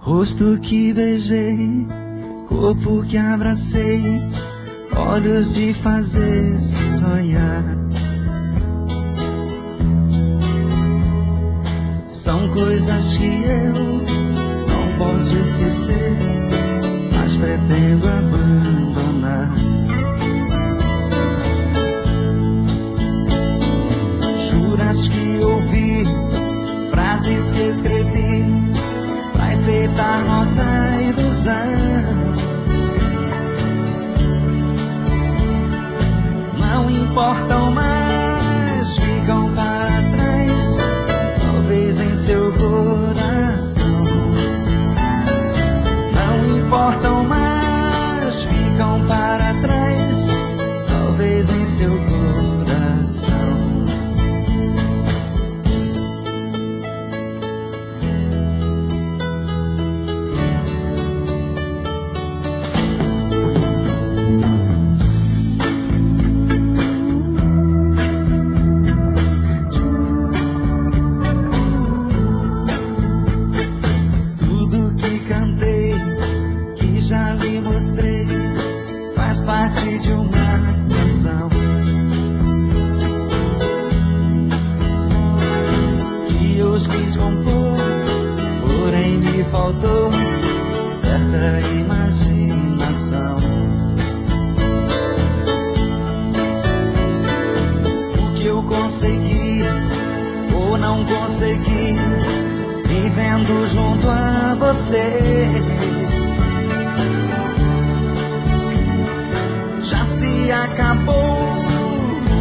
Rosto que beijei, corpo que abracei, olhos de fazer sonhar. São coisas que eu não posso esquecer, mas pretendo abandonar. Juras que ouvi, frases que escrevi pra enfeitar nossa ilusão. Não importam mais, ficam para trás, talvez em seu coração. Não importam mais, ficam para trás, talvez em seu coração. Faz parte de uma canção que eu quis compor, porém me faltou certa imaginação. O que eu consegui ou não consegui, vivendo junto a você, já se acabou,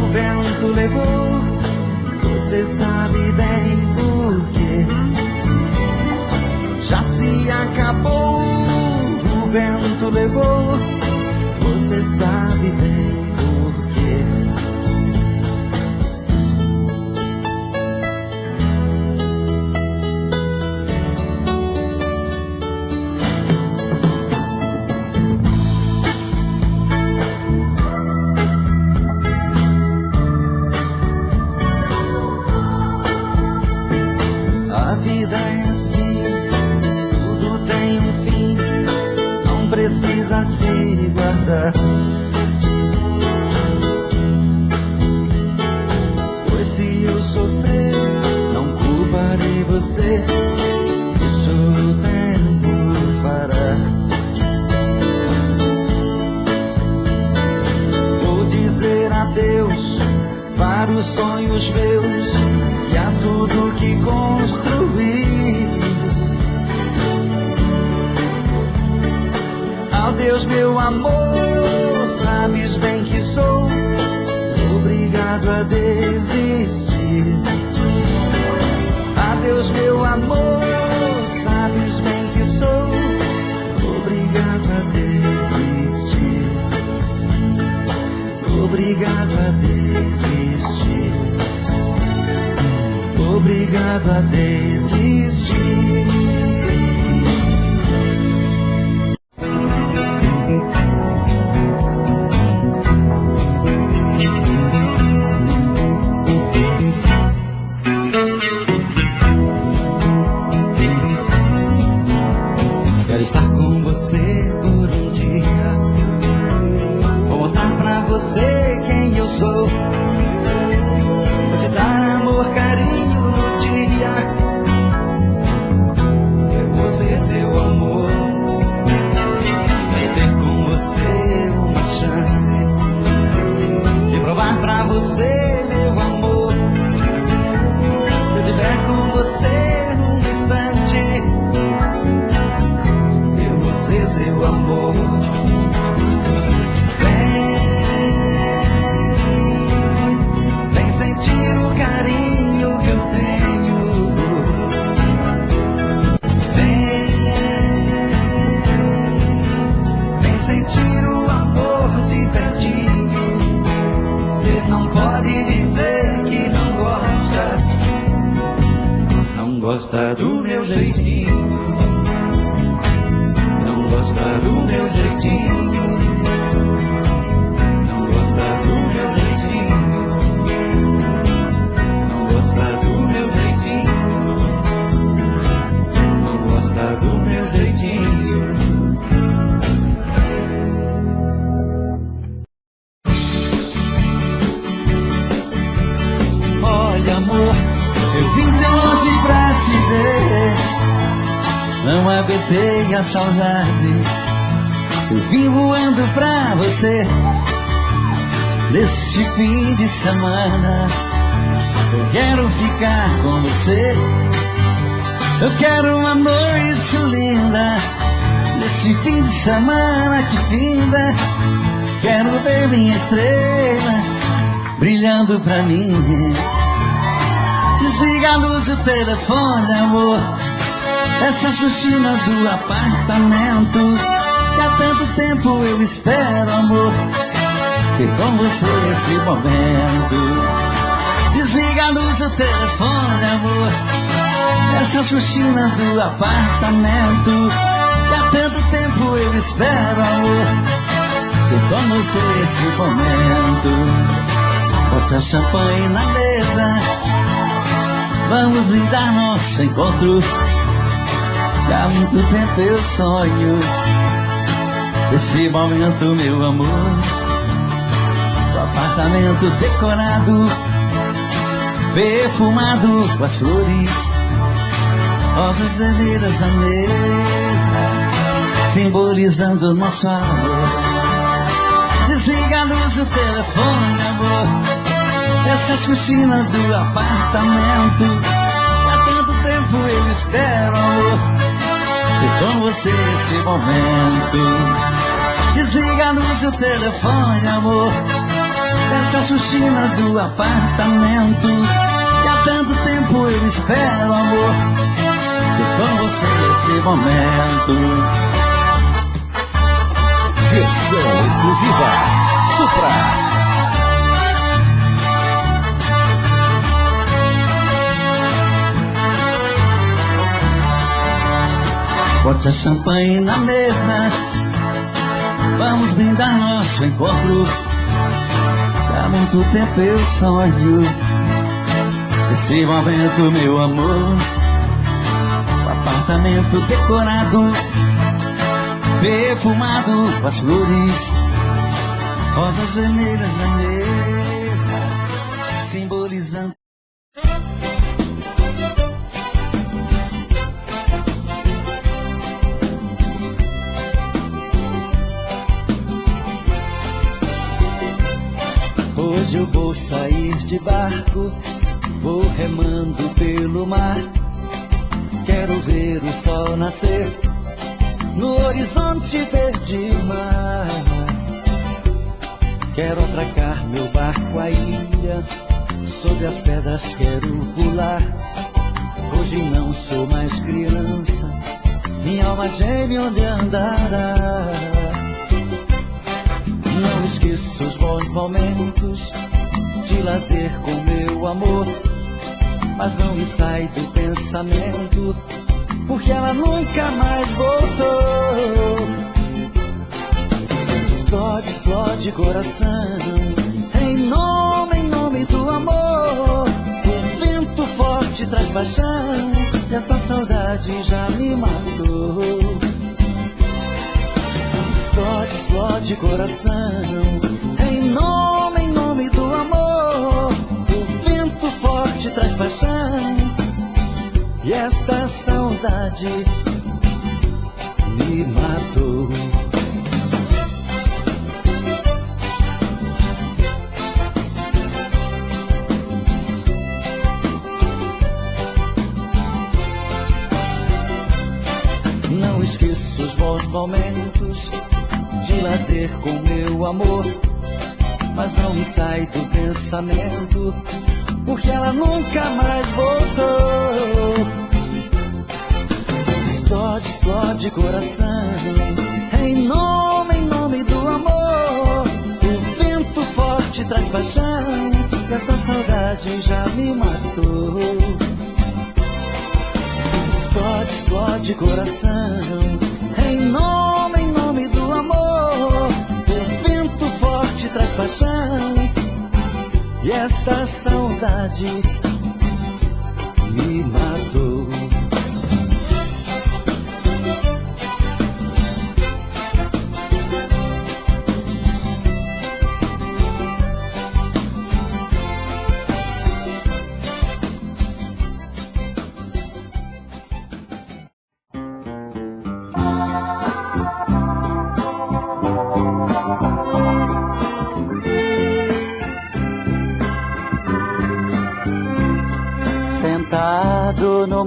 o vento levou, você sabe bem por quê. Já se acabou, o vento levou, você sabe bem por quê. A vida é assim, tudo tem um fim, não precisa se guardar. Pois se eu sofrer, não culparei você, isso o tempo fará. Vou dizer adeus para os sonhos meus e a tudo que construí. Adeus meu amor, sabes bem que sou obrigado a desistir. Adeus meu amor, sabes bem que sou obrigado a desistir. Obrigado a desistir. Obrigado a desistir. Quero estar com você por um dia, vou mostrar pra você quem eu sou, vou te dar amor, carinho no dia, eu vou ser seu amor, vou ter com você uma chance de provar pra você meu amor. Se eu tiver com você num instante, eu vou ser seu amor. Vem sentir o carinho que eu tenho. Vem sentir o amor de pertinho. Você não pode dizer que não gosta, não gosta do meu jeitinho, não gosta do meu jeitinho, não gosta do meu jeitinho, não gosta do meu jeitinho, não gosta do meu meu jeitinho. Olha, amor, eu vim de longe pra te ver, não aguentei a saudade, eu vim voando pra você. Neste fim de semana eu quero ficar com você, eu quero uma noite linda. Neste fim de semana que finda, quero ver minha estrela brilhando pra mim. Desliga a luz do telefone, amor, fecha as cortinas do apartamento, que há tanto tempo eu espero, amor, ter com você esse momento. Desliga a luz do telefone, amor, fecha as cortinas do apartamento, que há tanto tempo eu espero, amor, ter com você esse momento. Bota champanhe na mesa, vamos brindar nosso encontro, que há muito tempo eu sonho esse momento, meu amor. O apartamento decorado, perfumado com as flores, rosas vermelhas na mesa, simbolizando nosso amor. Desliga a luz do telefone, amor, fecha as cortinas do apartamento, há tanto tempo eu espero, amor, ter com você esse momento. Desliga a luz do telefone, amor, fecha as cortinas do apartamento, que há tanto tempo eu espero, amor, ter com você esse momento. Versão exclusiva Supra. Bote a champanhe na mesa, vamos brindar nosso encontro, há muito tempo eu sonho esse momento, meu amor. O apartamento decorado, perfumado com as flores, rosas vermelhas na mesa, simbolizando. Hoje eu vou sair de barco, vou remando pelo mar, quero ver o sol nascer no horizonte verde mar. Quero atracar meu barco à ilha, sobre as pedras quero pular. Hoje não sou mais criança, minha alma geme onde andará. Não esqueço os bons momentos de lazer com meu amor, mas não me sai do pensamento, porque ela nunca mais voltou. Explode, explode coração, em nome do amor. O vento forte traz paixão, esta saudade já me matou. Explode, explode coração, em nome do amor. O vento forte traz paixão, e esta saudade me matou. Não esqueço os bons momentos de lazer com meu amor, mas não me sai do pensamento, porque ela nunca mais voltou. Explode, explode coração, em nome do amor. O vento forte traz paixão, e esta saudade já me matou. Explode, explode coração, em nome do amor. O vento forte traz paixão, e esta saudade me matou.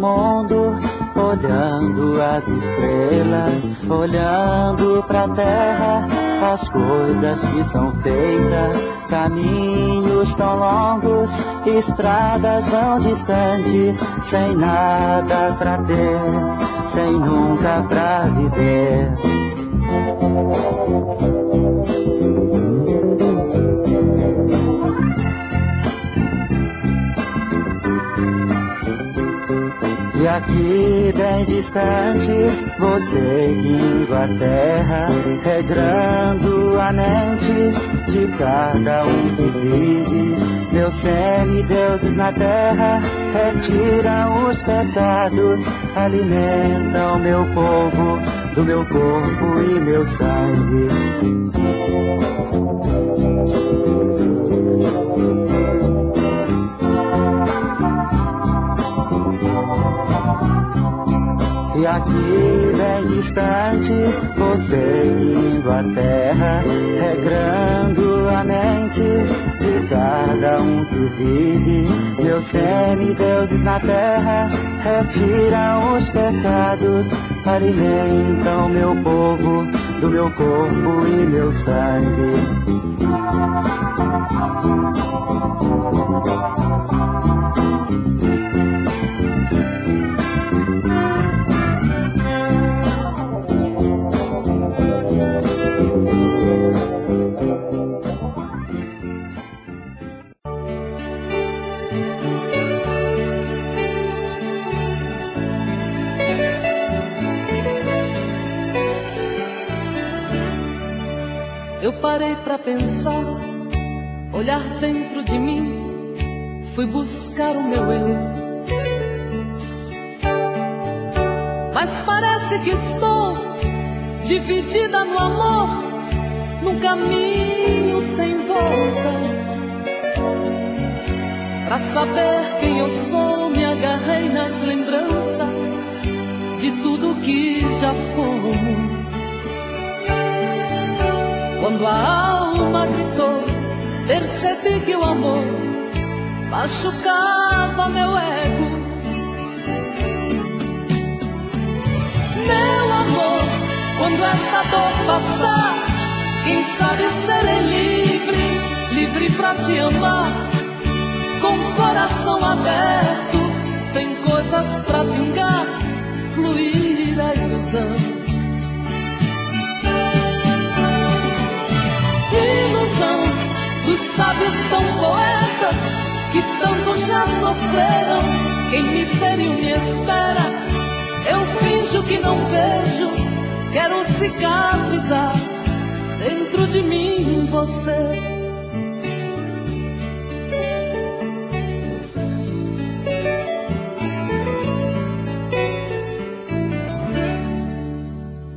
mundo, olhando as estrelas, olhando pra terra, as coisas que são feitas, caminhos tão longos, estradas tão distantes, sem nada pra ter, sem nunca pra viver. E aqui bem distante, você seguindo a terra, regrando a mente de cada um que vive. Meus semideuses na terra retiram os pecados, alimentam meu povo do meu corpo e meu sangue. E aqui bem distante, você seguindo a terra, regrando a mente de cada um que vive. Meus semideuses na terra retiram os pecados, alimentam meu povo do meu corpo e meu sangue. Eu parei pra pensar, olhar dentro de mim, fui buscar o meu eu. Mas parece que estou dividida no amor, num caminho sem volta. Pra saber quem eu sou, me agarrei nas lembranças de tudo que já fomos. Quando a alma gritou, percebi que o amor machucava meu ego. Meu amor, quando esta dor passar, quem sabe serei livre, livre pra te amar, com o coração aberto, sem coisas pra vingar, fluir a ilusão. Ilusão dos sábios tão poetas que tanto já sofreram. Quem me feriu me espera, eu finjo que não vejo, quero cicatrizar dentro de mim você.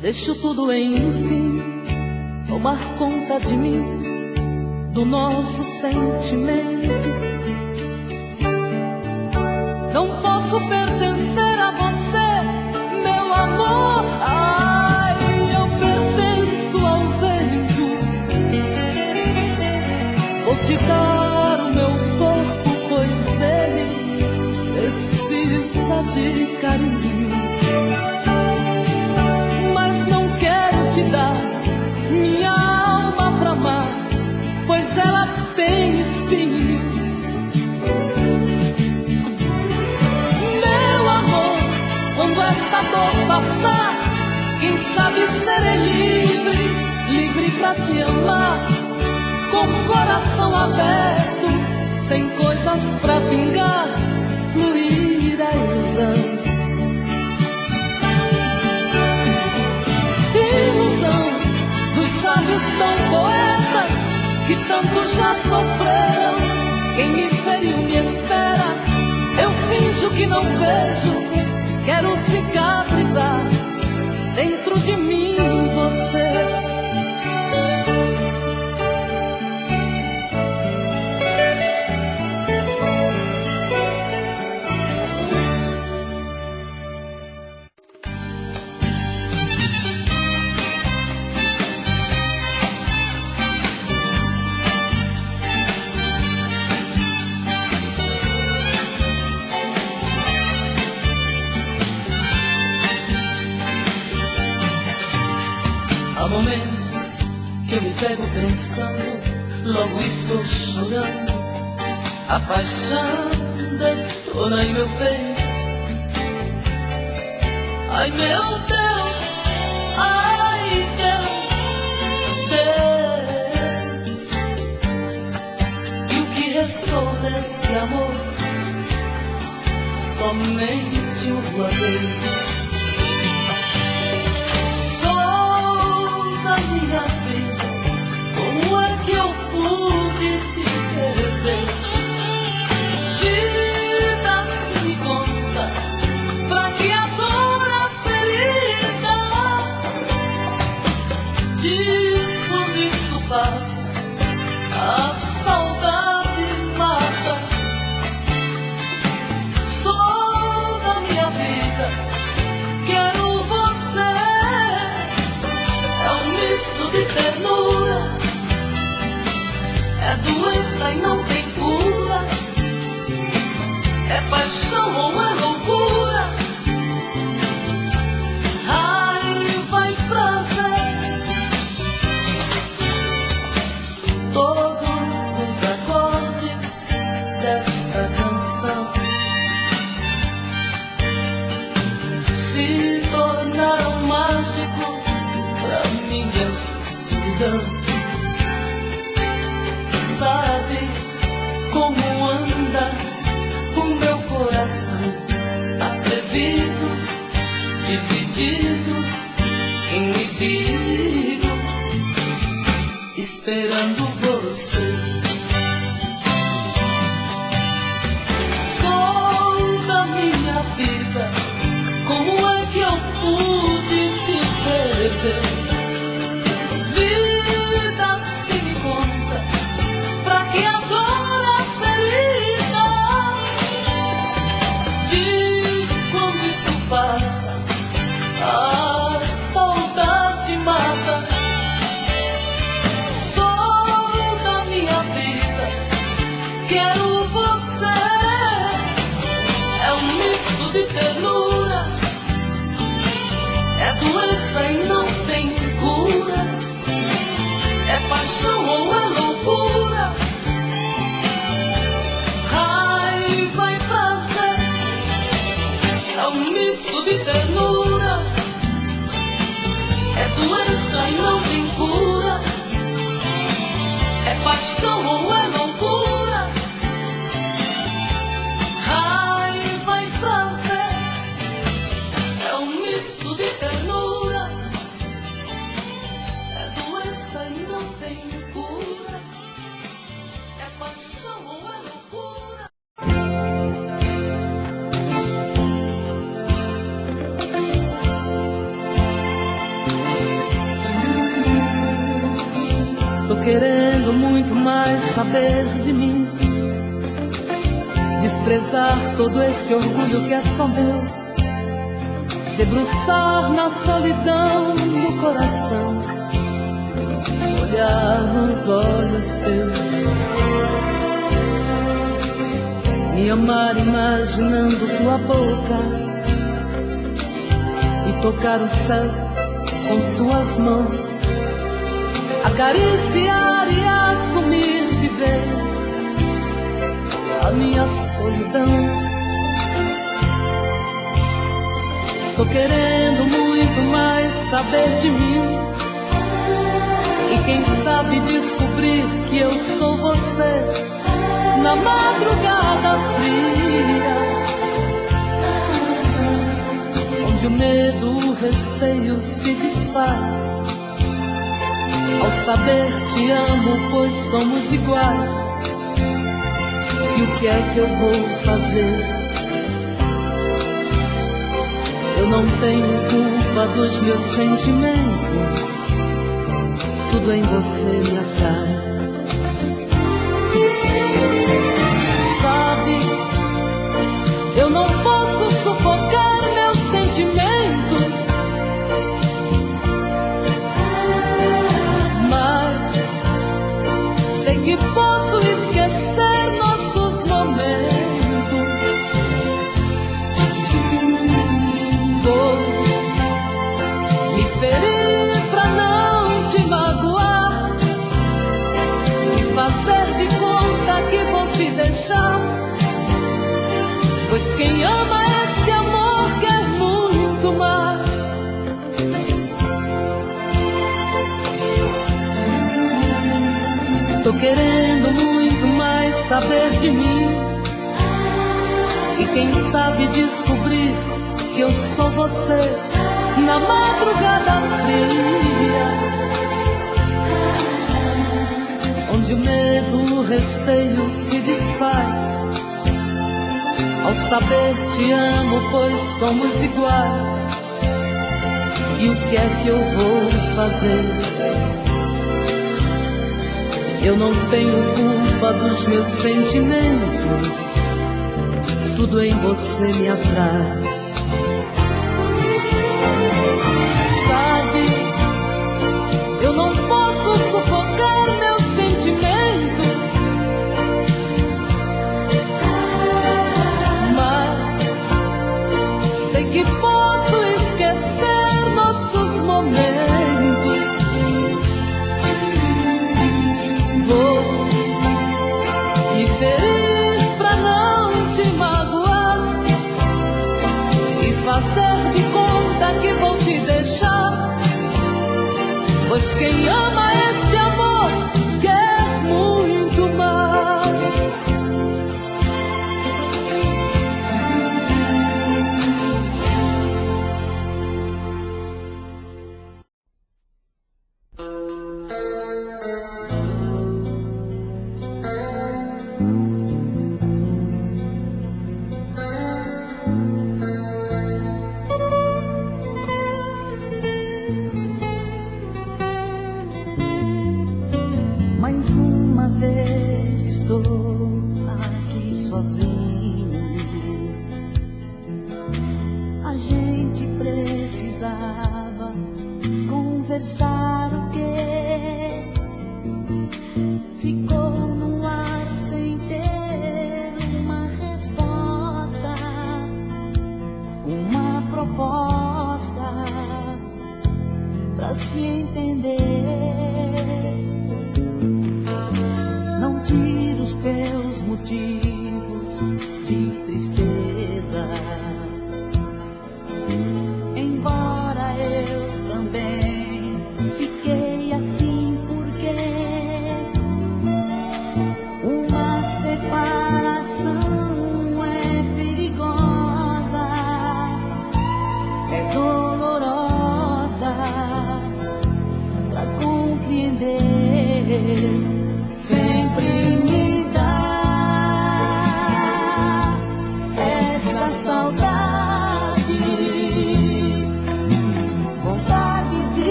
Deixo tudo enfim tomar conta de mim, do nosso sentimento. Não posso pertencer a você, meu amor. Ai, eu pertenço ao vento. Vou te dar o meu corpo, pois ele precisa de carinho. Mas não quero te dar minha alma pra amar, pois ela tem espinhos. Meu amor, quando esta dor passar, quem sabe serei livre, livre pra te amar, com o coração aberto, sem coisas pra vingar, fluir a ilusão. Ilusão dos sábios tão poetas que tanto já sofreram. Quem me feriu me espera, eu finjo que não vejo, quero cicatrizar dentro de mim você. Há momentos que eu me pego pensando, logo estou chorando. A paixão detona em meu peito. Ai meu Deus, ai Deus, Deus. E o que restou deste amor? Somente um adeus. Minha vida, como é que eu pude te perder? Vida, se me conta, pra que a dor, a ferida? Diz quando isto passa, a saudade mata. Sou da minha vida, quero você. É um misto de ternura, é doença e não tem cura, é paixão ou é loucura, raiva e prazer. Todos os acordes desta canção se tornaram mágicos pra minha solidão. Sabe como anda o meu coração? Atrevido, dividido, inibido, esperando você. Sou da minha vida, como é que eu pude te perder? A saudade mata. Sou da minha vida, quero você. É um misto de ternura, é doença e não tem cura, é paixão ou é loucura, raiva e prazer. É um misto de ternura, é doença e não tem cura, é paixão ou é loucura, raiva e prazer. É um misto de ternura, é doença e não tem cura, é paixão ou é loucura. Tô querendo muito mais saber de mim, desprezar todo esse orgulho que é só meu, debruçar na solidão do coração, olhar nos olhos teus, me amar imaginando tua boca e tocar os céus com suas mãos, acariciar e assumir de vez a minha solidão. Tô querendo muito mais saber de mim e quem sabe descobrir que eu sou você na madrugada fria, onde o medo, o receio se desfaz ao saber te amo, pois somos iguais. E o que é que eu vou fazer? Eu não tenho culpa dos meus sentimentos, tudo em você me atrai. Sabe, eu não posso sufocar meus sentimentos, sei que posso esquecer nossos momentos. Vou me ferir pra não deixar, pois quem ama esse amor quer muito mais. Tô querendo muito mais saber de mim, e quem sabe descobrir que eu sou você na madrugada fria, onde o medo, o receio se desfaz ao saber te amo, pois somos iguais. E o que é que eu vou fazer? Eu não tenho culpa dos meus sentimentos, tudo em você me atrai. Sabe, eu não posso sufocar meus sentimentos, mas sei que posso esquecer nossos momentos. Vou me ferir pra não te magoar e fazer de conta que vou te deixar, pois quem ama esse amor quer muito mais. Mais uma vez estou aqui sozinho. A gente precisava conversar, o quê? Ficou no ar sem ter uma resposta, uma proposta pra se entender. Não tira os teus motivos de tristeza, embora eu também fiquei assim, porque uma separação é perigosa, é dolorosa pra compreender. Sempre me dá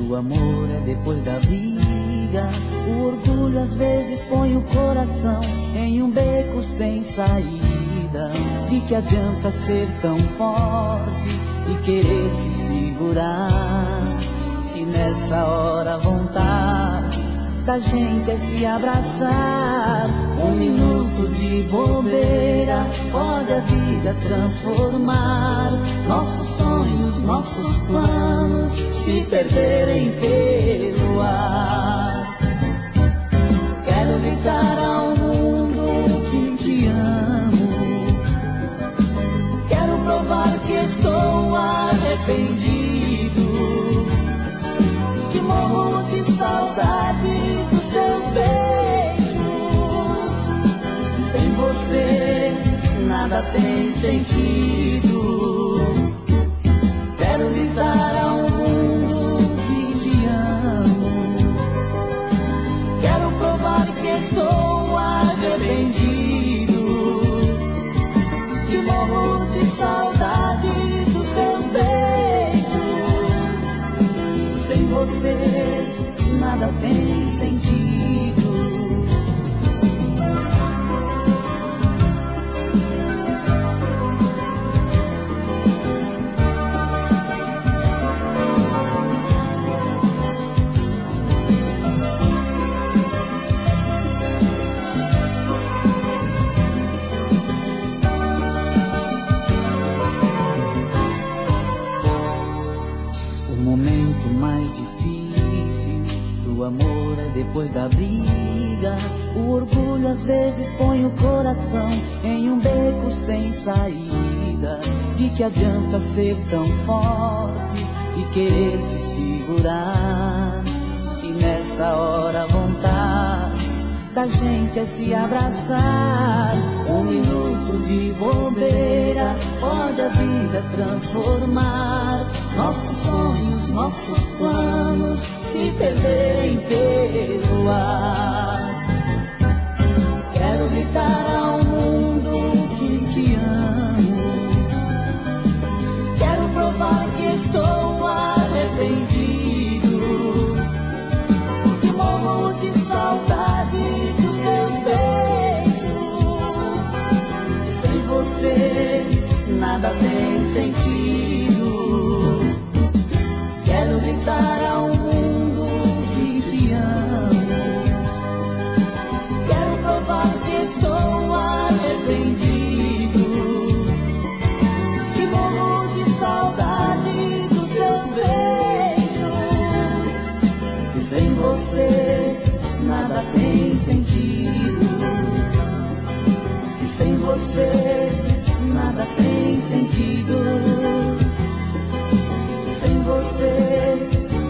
O amor é depois da briga. O orgulho às vezes põe o coração em um beco sem saída. De que adianta ser tão forte e querer se segurar, se nessa hora a vontade da gente é se abraçar. Um minuto de bobeira pode a vida transformar. Nossos sonhos, nossos planos se perderem pelo ar. Quero gritar ao mundo que te amo. Quero provar que estou arrependido, que morro de saudade dos seus beijos. Sem você nada tem sentido. Quero gritar ao mundo que te amo. Quero provar que estou arrependido, que morro de saudade dos seus beijos. Sem você nada tem sentido. O momento mais difícil do amor é depois da briga. O orgulho às vezes põe o coração em um beco sem saída. De que adianta ser tão forte e querer se segurar, se nessa hora a vontade da gente é se abraçar. Um minuto de bobeira pode a vida transformar. Nossos sonhos, nossos planos se perderem pelo ar. Quero gritar ao mundo que te amo. Quero provar que estou arrependido, que morro de saudade dos seus beijos. Sem você nada tem sentido. Quero gritar ao mundo que te amo. Quero provar que estou arrependido, que morro de saudade dos seus beijos. E sem você nada tem sentido. E sem você nada tem sentido. Sem você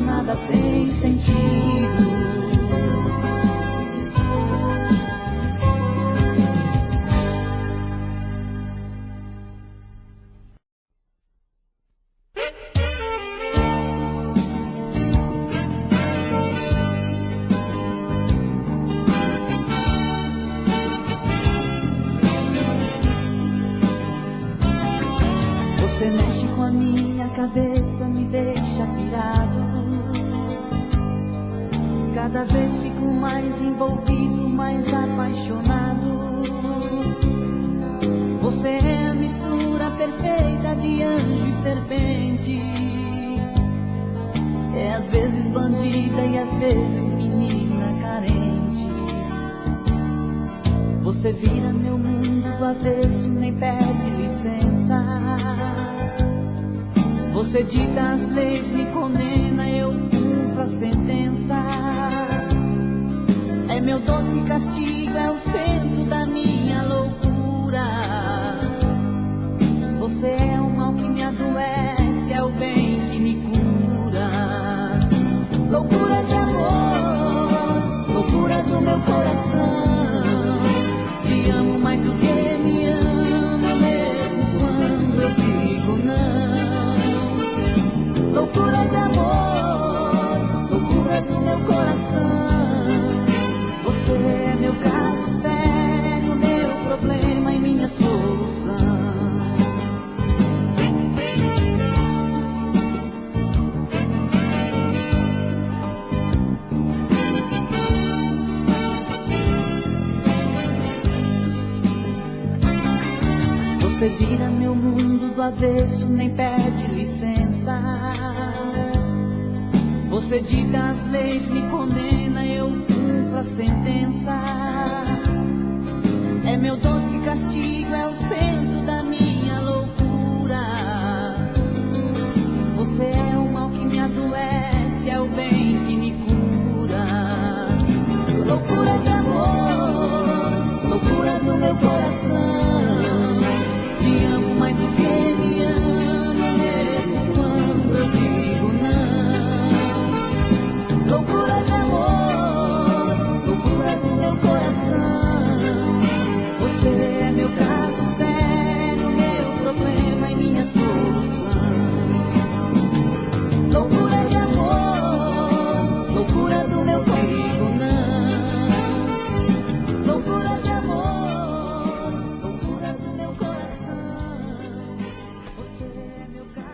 nada tem sentido. Você mexe com a minha cabeça, me deixa pirado. Cada vez fico mais envolvido, mais apaixonado. Você é a mistura perfeita de anjo e serpente. É às vezes bandida e às vezes menina carente. Você vira meu mundo do avesso, nem pede licença. Você dita as leis, me condena, eu cumpro a sentença. É meu doce castigo, é o centro da minha loucura. Você é o mal que me adoece, é o bem que me cura. loucura de amor, loucura do meu coração. Te amo mais do que me ama, mesmo quando eu digo não. Loucura de amor, loucura do meu coração. Você é meu caso sério, meu problema e minha solução. Você vira meu mundo do avesso, nem pede licença. Você dita as leis, me condena, eu cumpro a sentença. É meu doce castigo, é o centro da minha loucura. Você é o mal que me adoece, é o bem que me cura. Loucura de amor, loucura do meu coração. Te amo mais do que me ama, mesmo quando eu digo não. Loucura de amor, loucura do meu coração. Você é meu caso sério, meu problema e minha solução. Loucura de amor, loucura do meu comigo não. Loucura de amor, loucura do meu coração. Você é meu caso.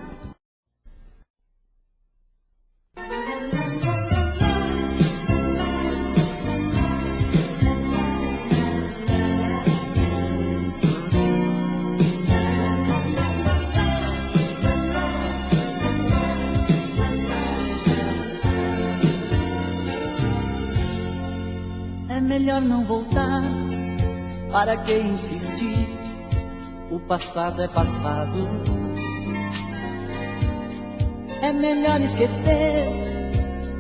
É melhor não voltar, para que insistir? O passado é passado. É melhor esquecer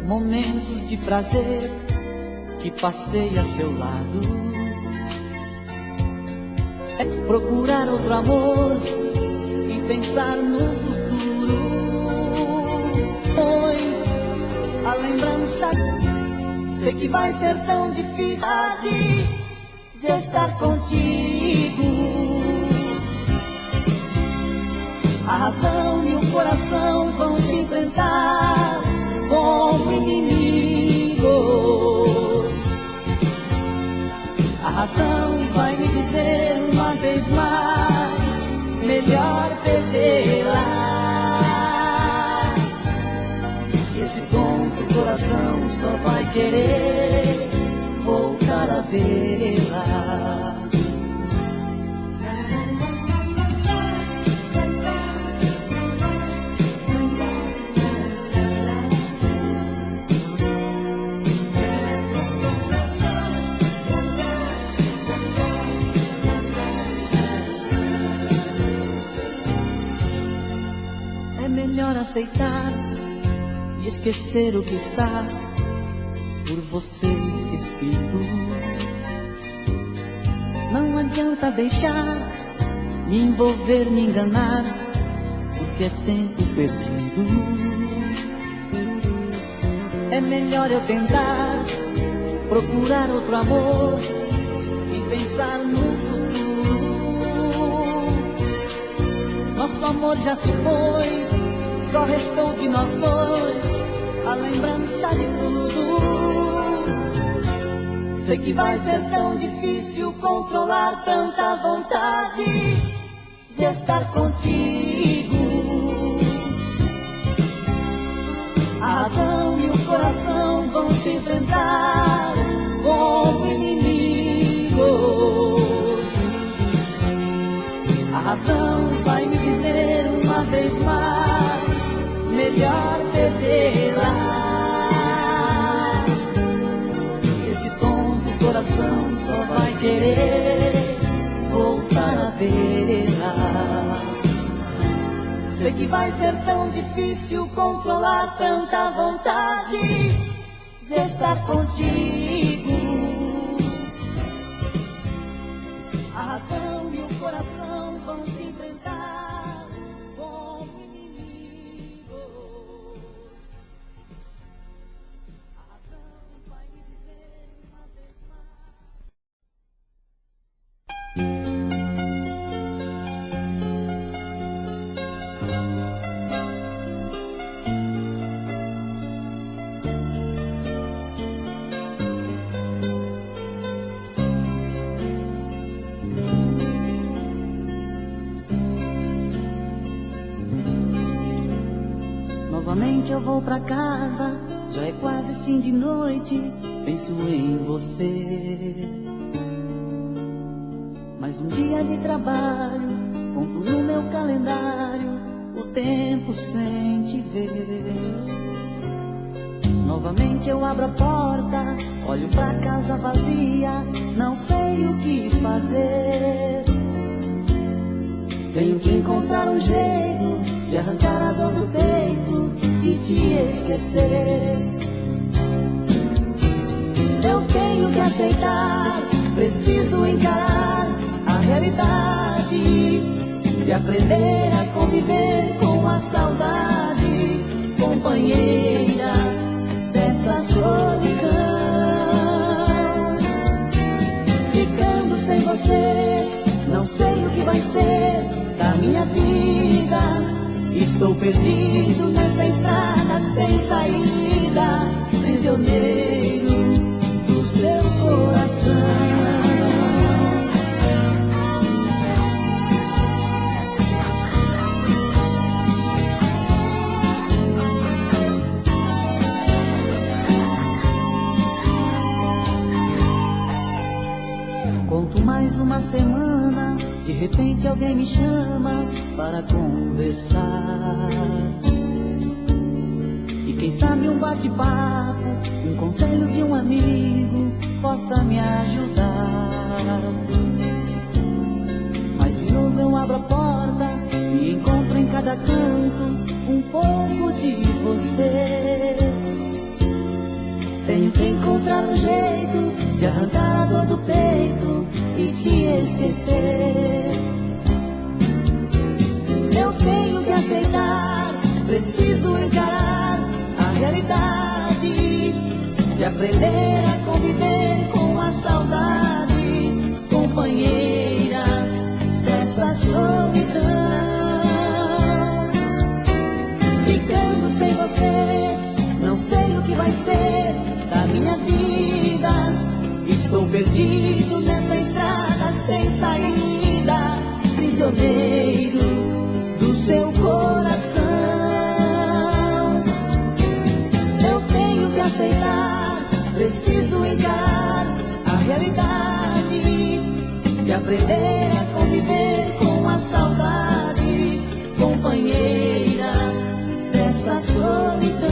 momentos de prazer que passei a seu lado. É procurar outro amor e pensar no futuro. Oi, a lembrança. Sei que vai ser tão difícil de estar contigo. A razão e o coração vão se enfrentar como inimigos. A razão vai me dizer uma vez mais, melhor perdê-la. Esse tonto coração só vai querer voltar a vê-la. É melhor aceitar e esquecer o que está por você esquecido. Não adianta deixar me envolver, me enganar, porque é tempo perdido. É melhor eu tentar procurar outro amor e pensar no futuro. Nosso amor já se foi, só restou de nós dois a lembrança de tudo. Sei que vai ser tão difícil controlar tanta vontade de estar contigo. A razão e o coração vão se enfrentar como inimigos. A razão vai me dizer uma vez mais, melhor perdê-la. Esse tonto coração só vai querer voltar a vê-la. Sei que vai ser tão difícil controlar tanta vontade de estar contigo. A razão e o coração vão se enfrentar como inimigos. Novamente eu vou pra casa, já é quase fim de noite, penso em você. Mais um dia de trabalho, conto no meu calendário o tempo sem te ver. Novamente eu abro a porta, olho pra casa vazia, não sei o que fazer. Tenho que encontrar um jeito de arrancar a dor do peito e te esquecer. Eu tenho que aceitar, preciso encarar a realidade e aprender a conviver com a saudade, companheira dessa solidão. Ficando sem você, não sei o que vai ser da minha vida. Estou perdido nessa estrada sem saída, prisioneiro do seu coração. Conto mais uma semana, de repente alguém me chama para conversar. E quem sabe um bate-papo, um conselho de um amigo possa me ajudar. Mas de novo eu abro a porta e encontro em cada canto um pouco de você. Tenho que encontrar um jeito de arrancar a dor do peito e te esquecer. Eu tenho que aceitar, preciso encarar a realidade e aprender a conviver com a saudade, companheira dessa solidão. Ficando sem você, não sei o que vai ser da minha vida. Estou perdido nessa estrada sem saída, prisioneiro do seu coração. Eu tenho que aceitar, preciso encarar a realidade e aprender a conviver com a saudade, companheira dessa solidão.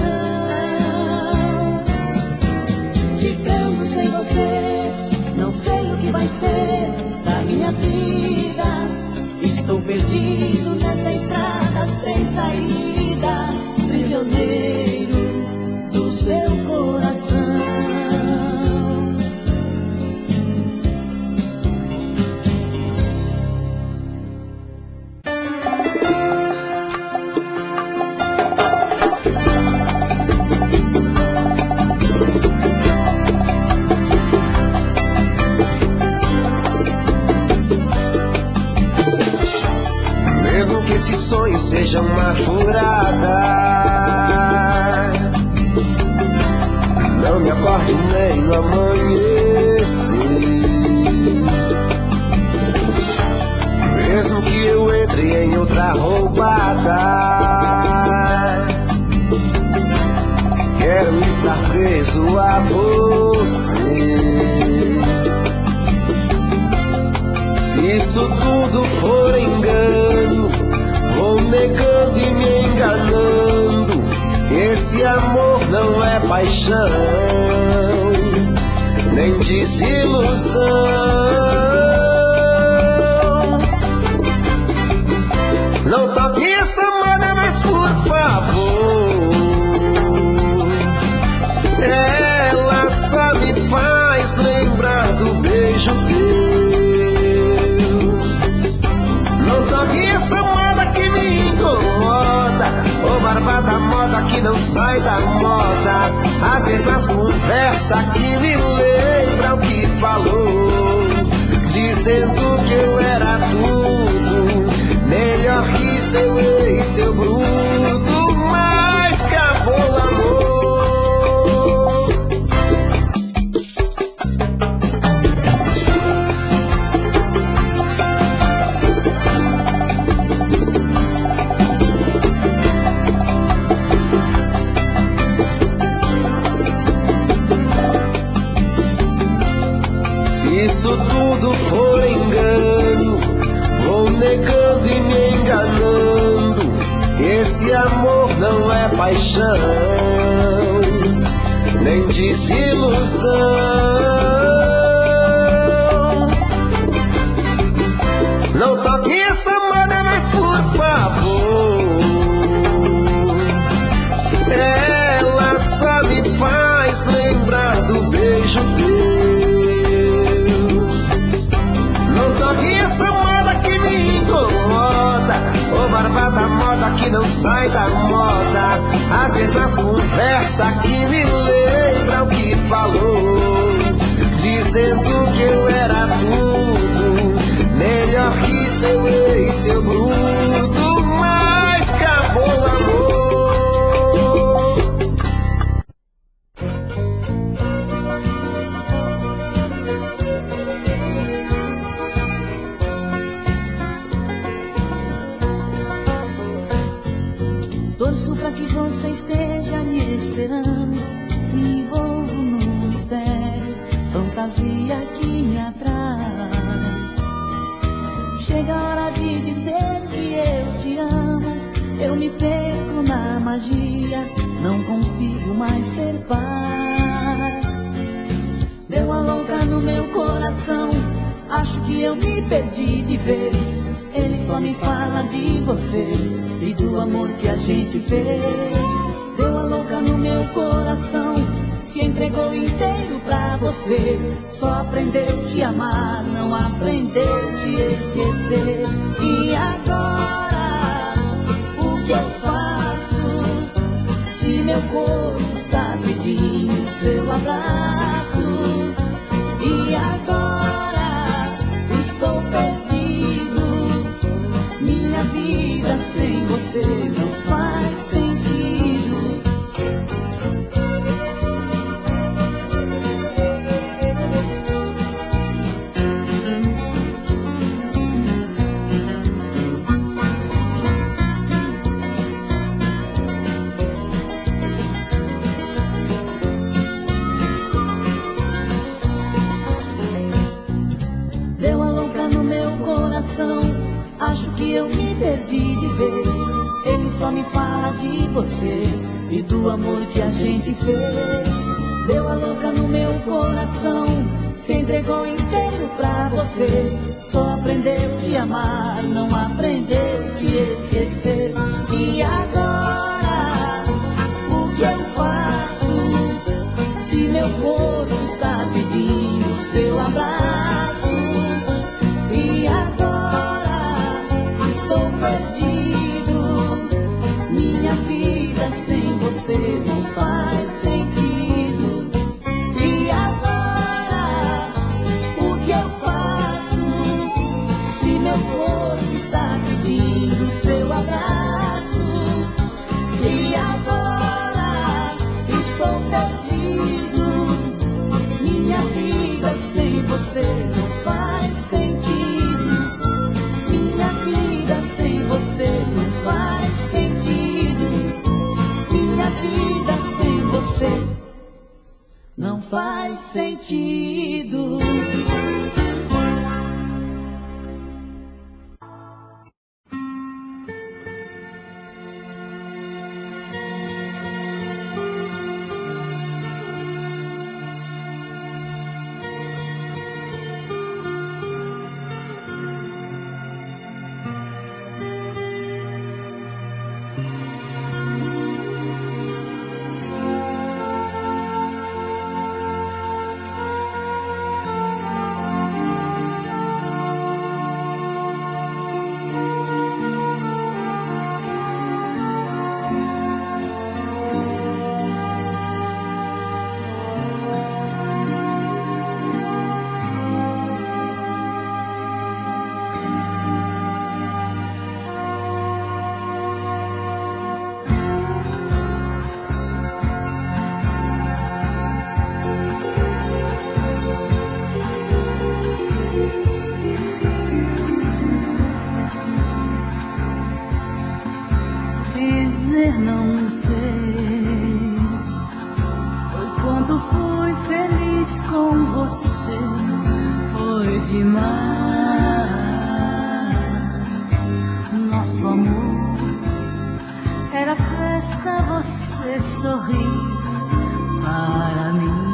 Ficando sem você, não sei o que vai ser da minha vida. Estou perdido nessa estrada sem saída, prisioneiro do seu coração. Esse sonho seja uma furada, não me acorde nem no amanhecer. Mesmo que eu entre em outra roubada, quero estar preso a você. Se isso tudo for engano, vou negando e me enganando. Esse amor não é paixão, nem desilusão. Não toque essa moda, mas por favor, ela só me faz lembrar do beijo teu. Não toque essa moda que me incomoda, ô barbada moda que não sai da moda. As mesmas conversas que me lembram que falou, dizendo que eu era tudo, melhor que seu ex, seu bruto, mas acabou o amor. isso tudo foi engano, vou negando e me enganando. Esse amor não é paixão, nem desilusão. Não toque essa moda mais, por favor. Ela só me faz lembrar do beijo teu. Não toque essa moda que me incomoda, ô barbada moda que não sai da moda. As mesmas conversas que me lembram que falou, dizendo que eu era tudo, melhor que seu ex, seu bruto, mas acabou o amor. Torço pra que você esteja me esperando, me envolvo num mistério, fantasia que me atrai. Chega a hora de dizer que eu te amo, eu me perco na magia, não consigo mais ter paz. Deu a louca no meu coração, acho que eu me perdi de vez. Ele só me fala de você e do amor que a gente fez. Deu a louca no meu coração, se entregou inteiro pra você. Só aprendeu a te amar, não aprendeu a te esquecer. E agora, o que eu faço? Se meu corpo está pedindo seu abraço. E agora, estou perdido. Minha vida sem você não faz sentido. Deu a louca no meu coração, acho que eu me perdi de vez. Ele só me fala de você e do amor que a gente fez. Deu a louca no meu coração, se entregou inteiro pra você. Só aprendeu a te amar, não aprendeu a te esquecer. E agora, o que eu faço? Se meu corpo está pedindo seu abraço. E agora, estou perdido. Minha vida sem você não faz sentido. E agora, o que eu faço? Se meu corpo está pedindo seu abraço. E agora, estou perdido. Minha vida sem você não faz sentido. Minha vida sem você não faz sentido. Minha vida sem você não faz sentido. Dizer não sei, foi quando fui feliz com você. demais. Nosso amor era festa, você sorri para mim.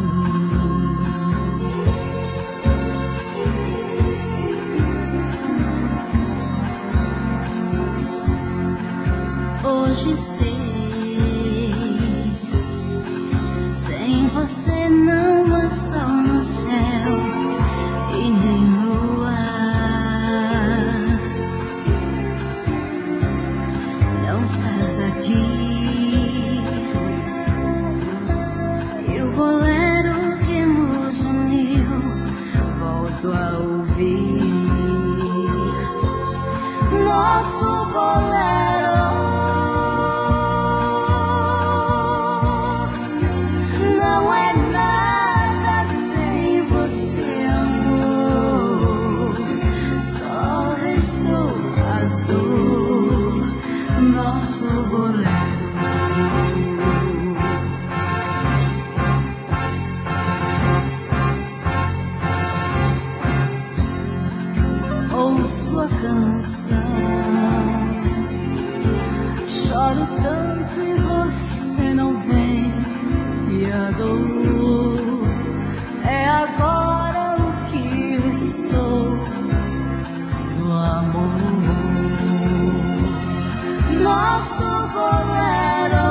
Hoje sei, sem você não há sol no céu e nem lua. Não estás aqui e o bolero que nos uniu volto a ouvir. Nosso bolero não é nada sem você, amor. Só restou a dor. Nosso bolero. Ouço a canção, choro tanto e você não vem. E a dor é agora o que restou do amor. Nosso bolero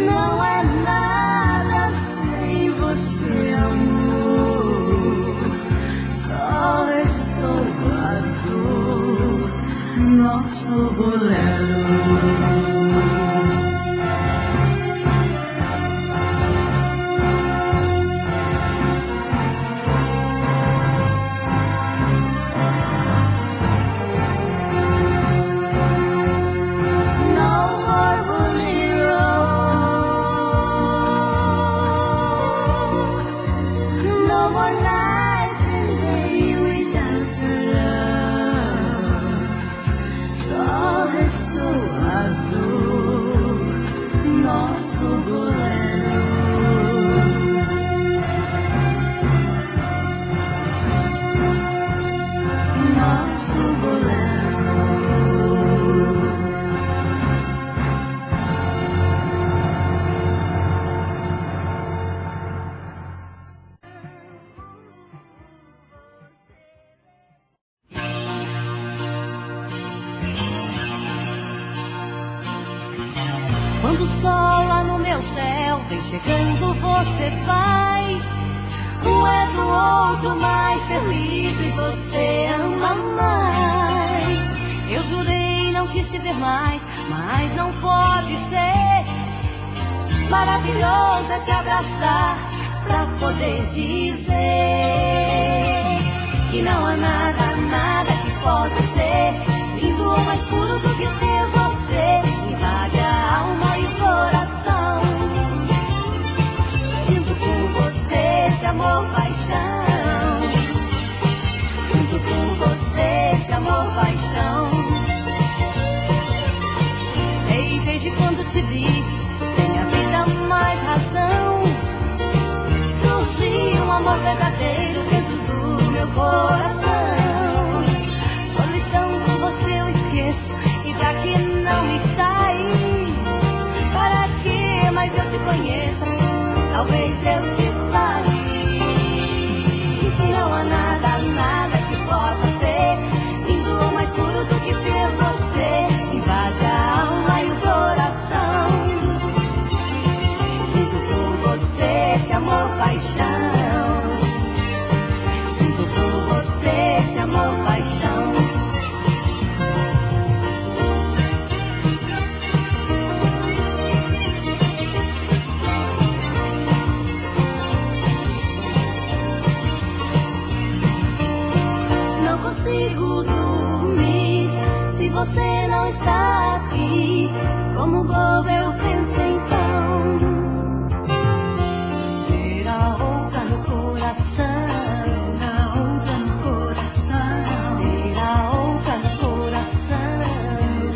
não é nada sem você, amor. Só restou a dor. Nosso bolero. Quando o sol lá no meu céu vem chegando, você vai. Um é do outro, mas ser livre você ama mais. Eu jurei, não quis te ver mais, mas não pode ser. Maravilhoso é te abraçar pra poder dizer que não há nada, nada que possa ser lindo ou mais puro do que ter você. Invade a alma e o coração. Sinto por você esse amor, paixão. Sinto por você esse amor, paixão. Sei desde quando te vi, tem a vida mais razão. Surgiu um amor verdadeiro dentro do meu coração. Solidão com você eu esqueço e daqui não me sai. Para que mais eu te conheça, talvez eu te fale. Não há nada, nada que possa ser lindo ou mais puro do que ter você. Invade a alma e o coração. Sinto por você esse amor, paixão. Sinto por você esse amor, paixão. Não consigo dormir se você não está aqui. Como bobo eu penso então ter a outra no coração, a outra no coração, ter a outra no coração,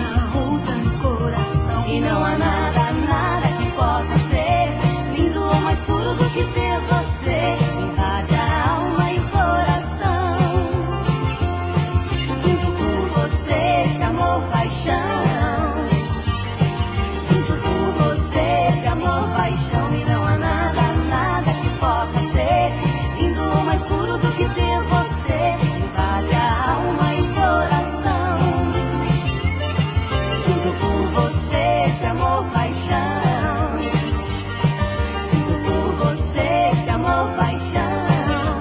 a outra no coração. E não há nada, nada que possa ser lindo ou mais puro do que ter Sinto por você esse amor, paixão. Sinto por você esse amor, paixão.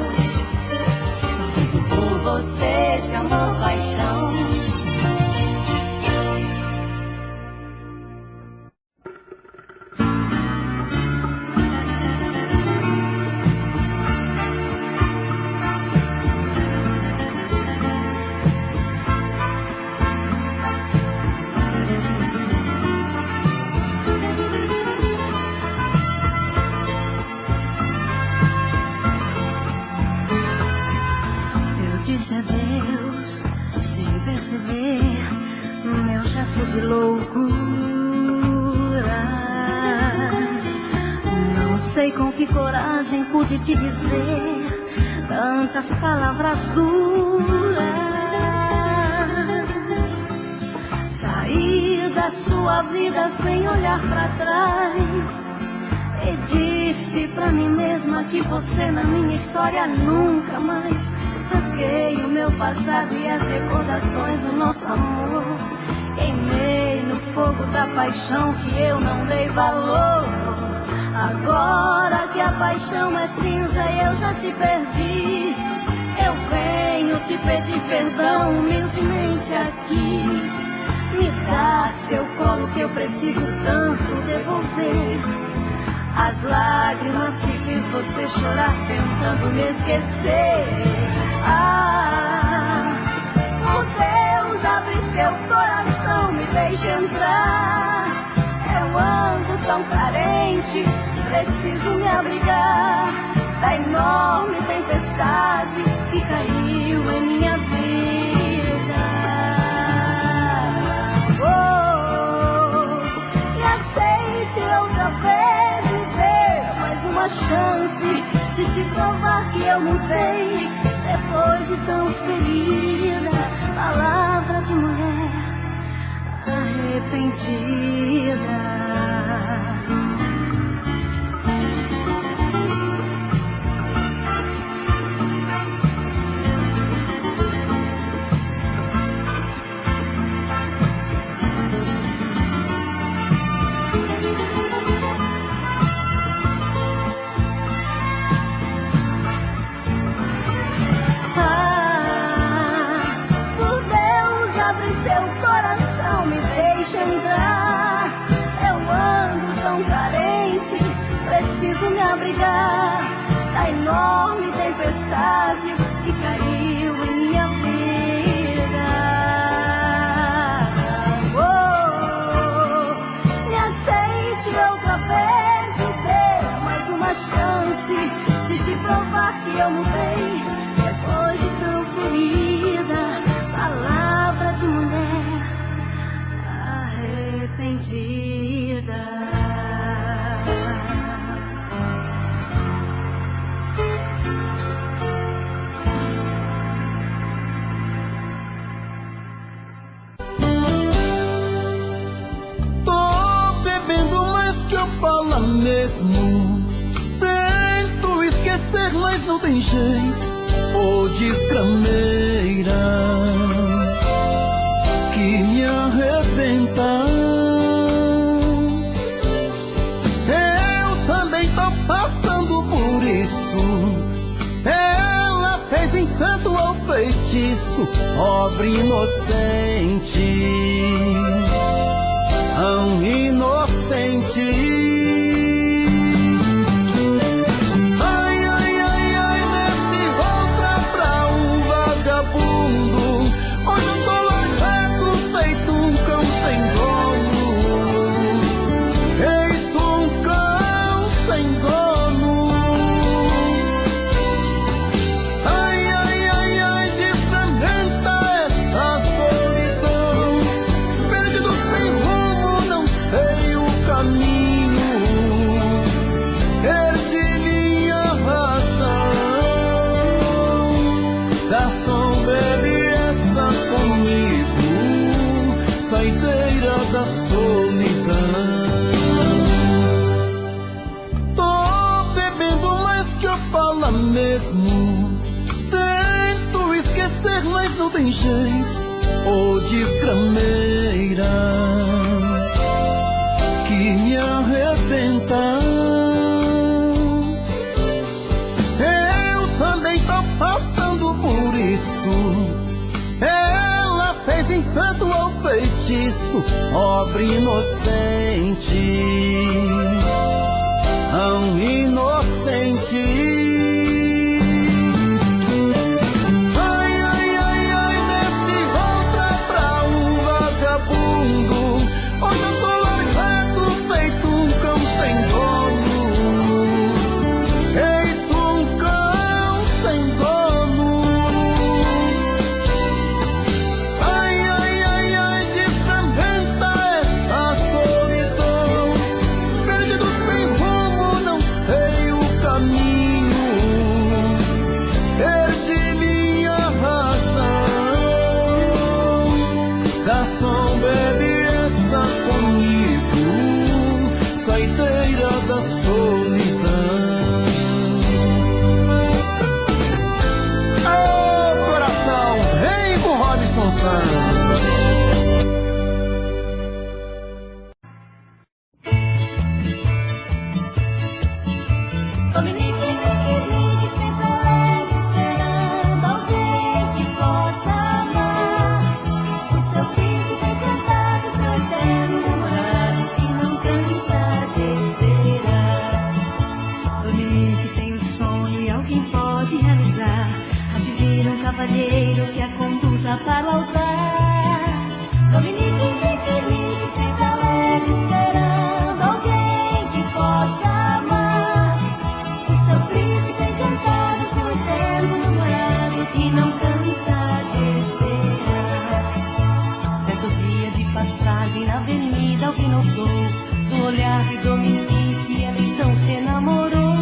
Sinto por você esse amor, paixão. Disse adeus sem perceber meu gesto de loucura. Não sei com que coragem pude te dizer tantas palavras duras. Saí da sua vida sem olhar pra trás e disse pra mim mesma que você na minha história nunca mais. Rasguei o meu passado e as recordações do nosso amor. Queimei no fogo da paixão que eu não dei valor. Agora que a paixão é cinza e eu já te perdi, eu venho te pedir perdão humildemente aqui. Me dá seu colo que eu preciso tanto devolver as lágrimas que fiz você chorar tentando me esquecer. Ah, por Deus, abre seu coração, me deixe entrar. Eu ando tão carente, preciso me abrigar da enorme tempestade que caiu em minha vida. Oh, e aceite outra vez viver mais uma chance de te provar que eu mudei. Depois de tão ferida, palavra de mulher arrependida. Preciso me abrigar da enorme tempestade que caiu em minha vida. Oh, me aceite outra vez, me dê mais uma chance de te provar que eu mudei. Depois de tão ferida, palavra de mulher arrependida. Mesmo tento esquecer, mas não tem jeito. Ô desgrameira que me arrebenta. Eu também tô passando por isso. Ela fez encanto ao feitiço, pobre inocente, tão inocente. Da solidão, tô bebendo mais que eu falo mesmo. Tento esquecer, mas não tem jeito. Ô desgrameira Ela fez encanto ao feitiço, pobre inocente, tão inocente. Cavalheiro que a conduza para o altar. Dominique, piquenique, sempre alegre, esperando alguém que possa amar. O seu príncipe encantado, seu eterno namorado que não cansa de esperar. Certo dia de passagem na avenida, alguém notou do olhar de Dominique, ela então se enamorou.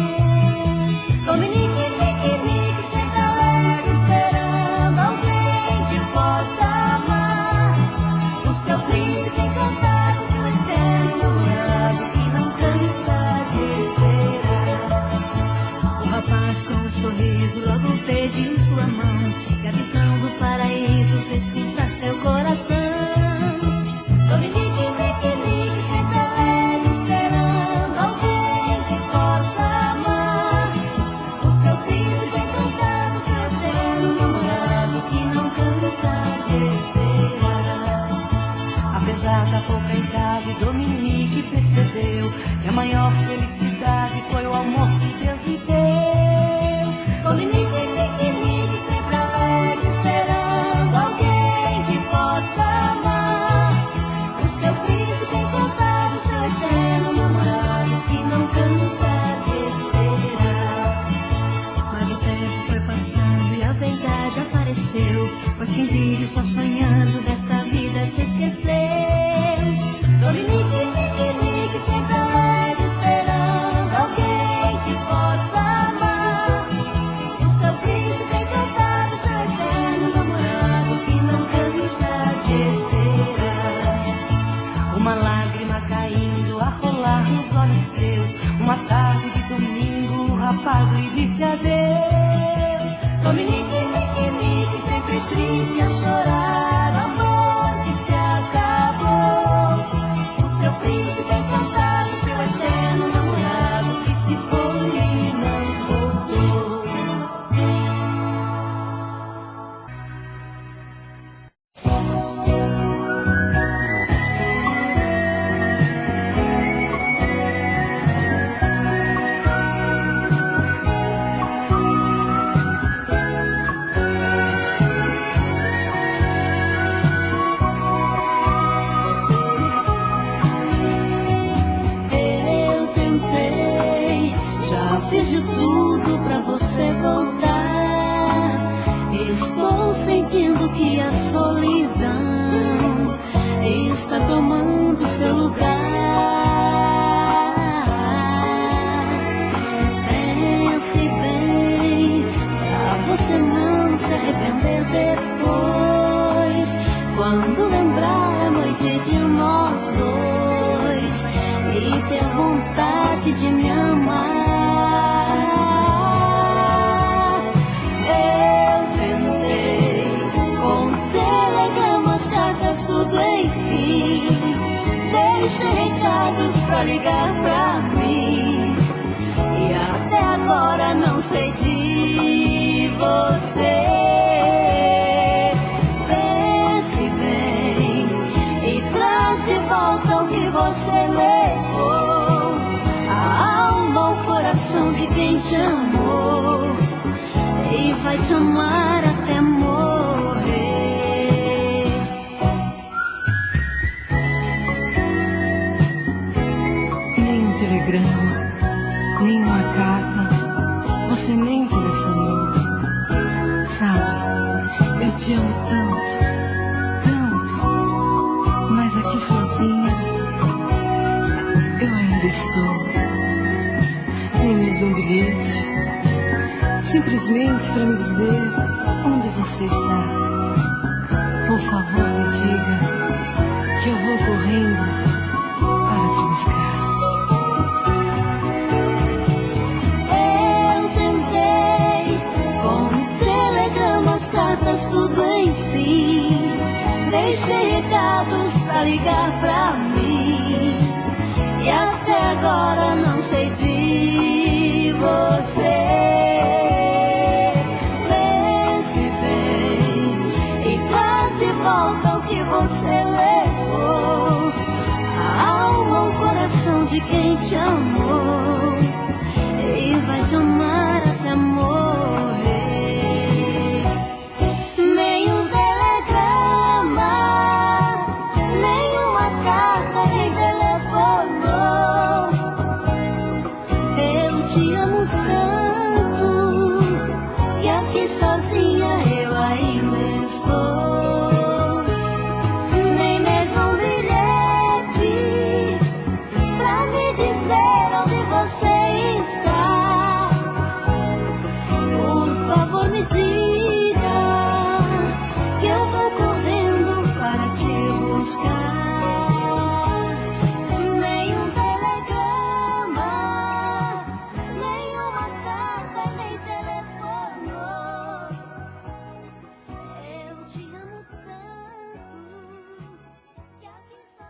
Dominique, piquenique, sempre alegre, esperando alguém que possa amar. O seu príncipe encantado, seu eterno namorado que não cansa de esperar. O rapaz com um sorriso logo pediu sua mão, e a visão do paraíso fez pulsar seu coração. Dominique, piquenique, sempre alegre, esperando alguém que possa amar. O seu príncipe encantado, seu eterno namorado que não cansa de esperar. Apesar da pouca idade, Dominique percebeu que a maior felicidade foi o amor que Deus lhe deu. Dominique, piquenique, sempre alegre, esperando alguém que possa amar. O seu príncipe encantado, seu eterno namorado que não cansa de esperar. Mas o tempo foi passando e a verdade apareceu, pois quem vive só sonhando desta vida se esqueceu. Dominique, piquenique, sempre alegre, esperando alguém que possa amar. O seu príncipe encantado, seu eterno namorado que não cansa de esperar. Uma lágrima caindo a rolar nos olhos seus, uma tarde de domingo o rapaz lhe disse adeus. Dominique, piquenique, sempre triste a chorar, o amor que se acabou. O seu príncipe encantado, seu eterno namorado que se foi e não voltou. Eu tentei, já fiz de tudo pra você voltar. Estou sentindo que a solidão está tomando seu lugar. Pense bem, pra você não se arrepender depois, quando lembrar a noite de nós dois e ter vontade de me amar. Eu tentei com telegramas, cartas, tudo enfim. Deixei recados pra ligar pra mim e até agora não sei de você. volta o que você levou, a alma, o coração de quem te amou e vai te amar até morrer. Nem um telegrama, nem uma carta, você nem telefonou. Sabe, eu te amo tanto, tanto, mas aqui sozinha eu ainda estou. Nem mesmo um bilhete, simplesmente para me dizer onde você está. Por favor, me diga que eu vou correndo para te buscar. Eu tentei com telegramas, cartas, tudo enfim. Deixei recados pra ligar pra mim e até agora não sei de você. Volta o que você levou, a alma, o coração de quem te amou